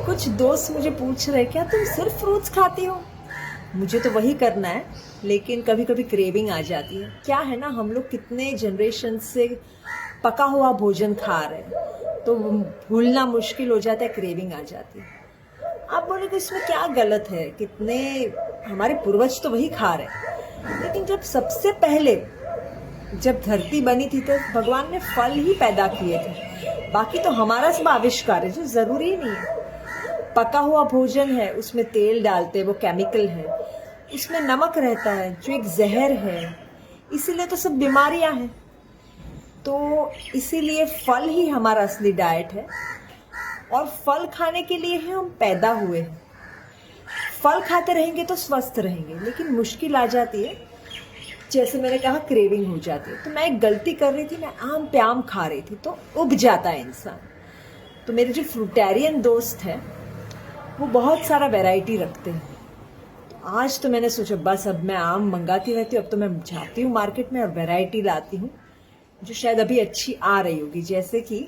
कुछ दोस्त मुझे पूछ रहे क्या तुम सिर्फ फ्रूट्स खाती हो। मुझे तो वही करना है, लेकिन कभी कभी क्रेविंग आ जाती है। क्या है ना, हम लोग कितने जनरेशन से पका हुआ भोजन खा रहे हैं, तो भूलना मुश्किल हो जाता है, क्रेविंग आ जाती है। आप बोले तो इसमें क्या गलत है, कितने हमारे पूर्वज तो वही खा रहे हैं। लेकिन जब सबसे पहले जब धरती बनी थी तो भगवान ने फल ही पैदा किए थे, बाकी तो हमारा सब आविष्कार है जो जरूरी नहीं है। पका हुआ भोजन है, उसमें तेल डालते हैं, वो केमिकल है, उसमें नमक रहता है जो एक जहर है, इसीलिए तो सब बीमारियां हैं। तो इसीलिए फल ही हमारा असली डाइट है, और फल खाने के लिए ही हम पैदा हुए हैं। फल खाते रहेंगे तो स्वस्थ रहेंगे, लेकिन मुश्किल आ जाती है, जैसे मैंने कहा क्रेविंग हो जाती है। तो मैं एक गलती कर रही थी, मैं आम पे आम खा रही थी, तो उब जाता है इंसान। तो मेरे जो फ्रूटेरियन दोस्त हैं वो बहुत सारा वैरायटी रखते हैं। तो आज तो मैंने सोचा बस अब मैं आम मंगाती रहती हूँ, अब तो मैं जाती हूँ मार्केट में और वैरायटी लाती हूँ जो शायद अभी अच्छी आ रही होगी। जैसे कि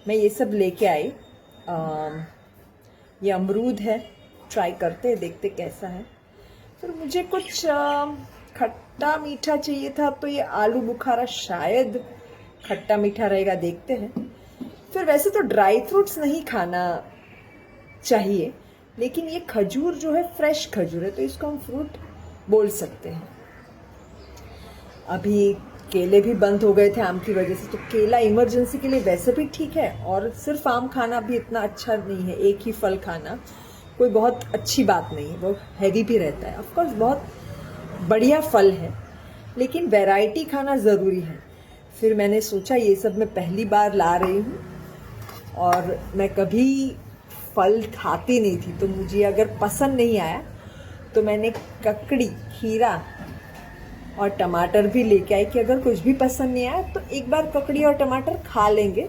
मैं ये सब लेके आई, ये अमरूद है, ट्राई करते हैं, देखते कैसा है। फिर मुझे कुछ खट्टा मीठा चाहिए था, तो ये आलू बुखारा शायद खट्टा मीठा रहेगा, देखते हैं। फिर वैसे तो ड्राई फ्रूट्स नहीं खाना चाहिए, लेकिन ये खजूर जो है फ्रेश खजूर है, तो इसको हम फ्रूट बोल सकते हैं। अभी केले भी बंद हो गए थे आम की वजह से, तो केला इमरजेंसी के लिए वैसे भी ठीक है, और सिर्फ आम खाना भी इतना अच्छा नहीं है। एक ही फल खाना कोई बहुत अच्छी बात नहीं है, वो हैवी भी रहता है। ऑफ कोर्स बहुत बढ़िया फल है, लेकिन वैरायटी खाना ज़रूरी है। फिर मैंने सोचा ये सब मैं पहली बार ला रही हूँ, और मैं कभी फल खाती नहीं थी, तो मुझे अगर पसंद नहीं आया तो मैंने ककड़ी, खीरा और टमाटर भी लेके आई कि अगर कुछ भी पसंद नहीं आया तो एक बार ककड़ी और टमाटर खा लेंगे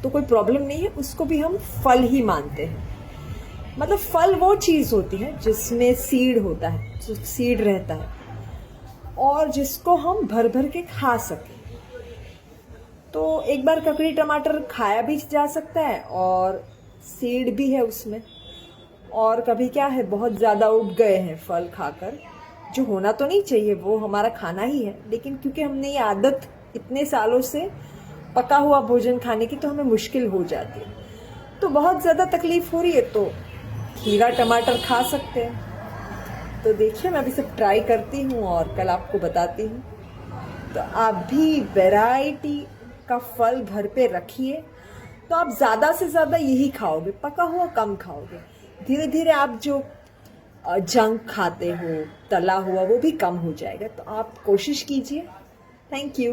तो कोई प्रॉब्लम नहीं है, उसको भी हम फल ही मानते हैं। मतलब फल वो चीज़ होती है जिसमें सीड होता है, जो सीड रहता है, और जिसको हम भर भर के खा सकें। तो एक बार ककड़ी टमाटर खाया भी जा सकता है, और सीड भी है उसमें। और कभी क्या है, बहुत ज़्यादा उब गए हैं फल खाकर, जो होना तो नहीं चाहिए, वो हमारा खाना ही है, लेकिन क्योंकि हमने ये आदत इतने सालों से पका हुआ भोजन खाने की, तो हमें मुश्किल हो जाती है। तो बहुत ज़्यादा तकलीफ हो रही है तो खीरा टमाटर खा सकते हैं। तो देखिए मैं अभी सब ट्राई करती हूँ और कल आपको बताती हूँ। तो आप भी वैरायटी का फल घर पे रखिए, तो आप ज़्यादा से ज़्यादा यही खाओगे, पका हुआ कम खाओगे। धीरे धीरे आप जो जंक खाते हो, तला हुआ, वो भी कम हो जाएगा। तो आप कोशिश कीजिए। Thank you.